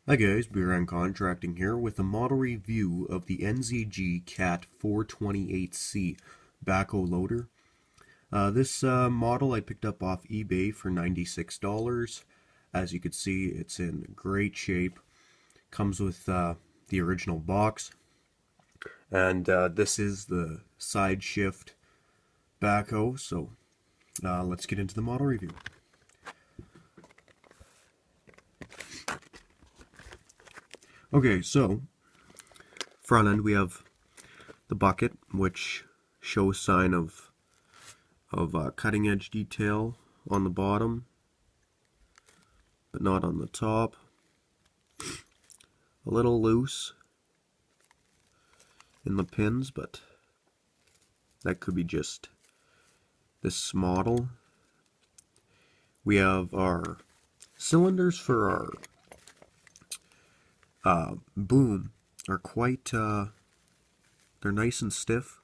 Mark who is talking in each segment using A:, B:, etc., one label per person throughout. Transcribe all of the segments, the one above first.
A: Hi guys, BRN Contracting here with a model review of the NZG Cat 428C backhoe loader. This model I picked up off eBay for $96. As you can see, it's in great shape. Comes with the original box. And this is the side shift backhoe, so let's get into the model review. Okay, so front end we have the bucket, which shows sign of cutting edge detail on the bottom, but not on the top. A little loose in the pins, but that could be just this model. We have our cylinders for our boom are quite they're nice and stiff,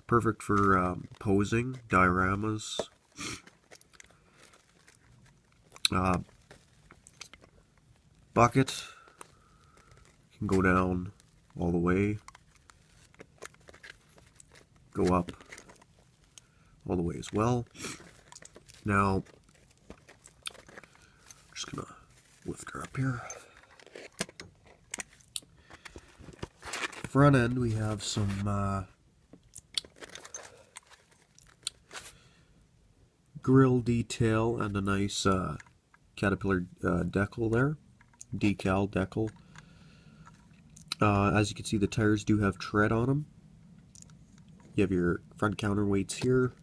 A: perfect for posing dioramas. Bucket can go down all the way, go up all the way as well. Now, I'm just gonna lift her up here. Front end, we have some grill detail and a nice Caterpillar decal there, decal decal. As you can see, the tires do have tread on them. You have your front counterweights here.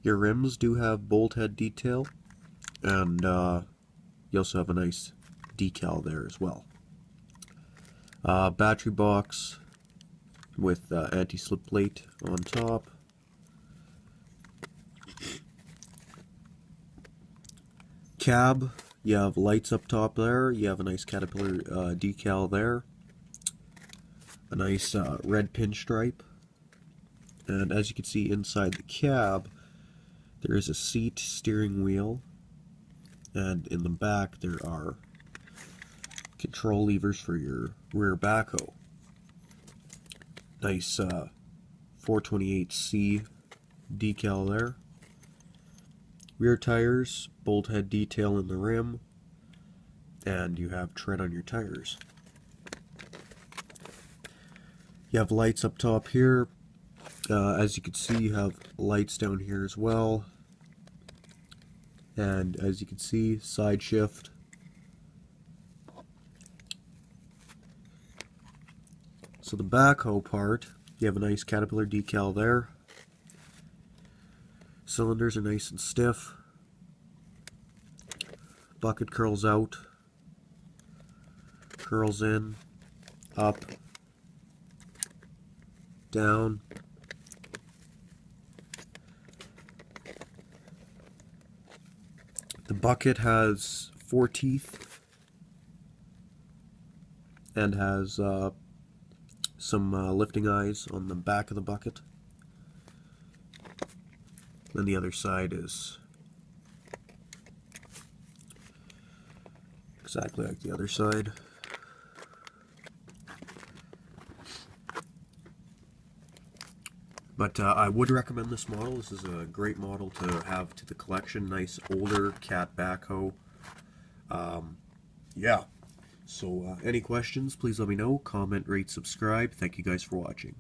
A: Your rims do have bolt head detail, and you also have a nice decal there as well. Battery box with anti-slip plate on top. Cab, you have lights up top there. You have a nice Caterpillar decal there. A nice red pinstripe. And as you can see inside the cab, there is a seat, steering wheel, and in the back there are control levers for your rear backhoe. Nice 428C decal there. Rear tires, bolt head detail in the rim, and you have tread on your tires. You have lights up top here. As you can see, you have lights down here as well. And as you can see, side shift. So the backhoe part, you have a nice Caterpillar decal there. Cylinders are nice and stiff. Bucket curls out, curls in, up, down. The bucket has 4 teeth and has some lifting eyes on the back of the bucket. Then the other side is exactly like the other side. But I would recommend this model. This is a great model to have to the collection. Nice older cat backhoe. Yeah. So any questions, please let me know. Comment, rate, subscribe. Thank you guys for watching.